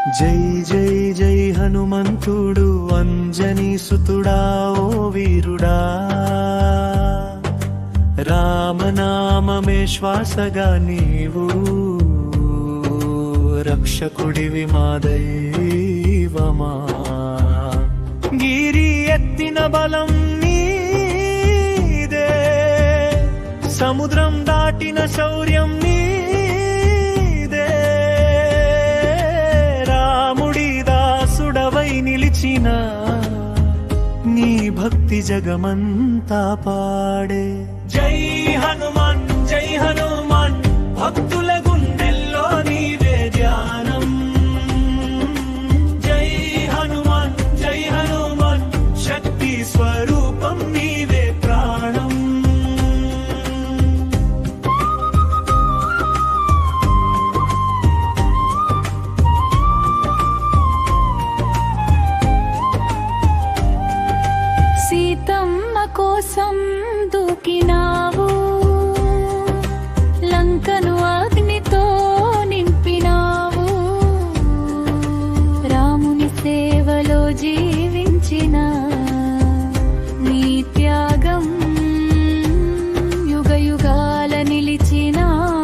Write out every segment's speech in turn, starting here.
జై జై జై హనుమంతుడు అంజనీ సుతుడా ఓ వీరుడా, రామనామమే శ్వాసగా నీవు రక్షకుడివి మా దైవమా. గిరి ఎత్తిన బలం నీదే, సముద్రం దాటిన శౌర్యం నీదే, రాముడి దాసుడవై నిలిచిన నీ భక్తి జగమంతా పాడే. జై హనుమాన్ జై హనుమాన్, భక్తుల గుండెల్లో నీవే ధ్యానం. జై హనుమాన్ జై హనుమాన్, శక్తి స్వరూపం నీవే ప్రాణం. సీతమ్మ కోసం దూకినావు, లంకను అగ్నితో నింపినావు, రాముని సేవలో జీవించిన నీ త్యాగం యుగ యుగాల నిలిచినావుగా.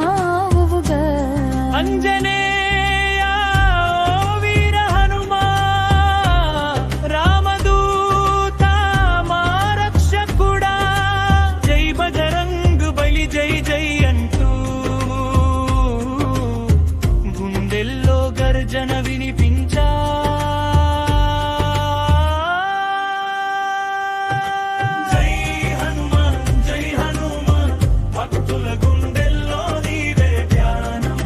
అంజనేయ వీర హనుమా, రామదూత మా రక్షకుడా, జై బజరంగ్ బలి జై జై అంటూ గుండెల్లో గర్జన వినిపించా. జై హనుమాన్ జై హనుమాన్, భక్తుల గుండెల్లో నీవే ధ్యానం.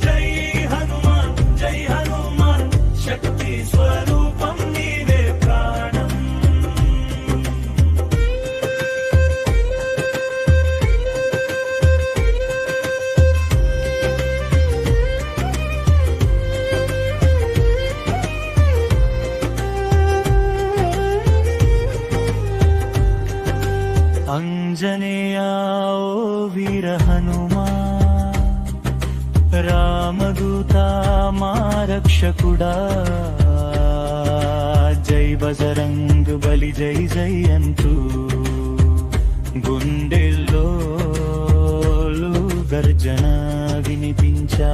జై హనుమాన్ జై హనుమాన్, శక్తి స్వరూపం నీవే ప్రాణం. అంజనేయ ఓ వీర హనుమా, రామదూత మా రక్షకుడా, జై బజరంగ్ బలి జై జై అంటూ గుండెల్లో గర్జన వినిపించా.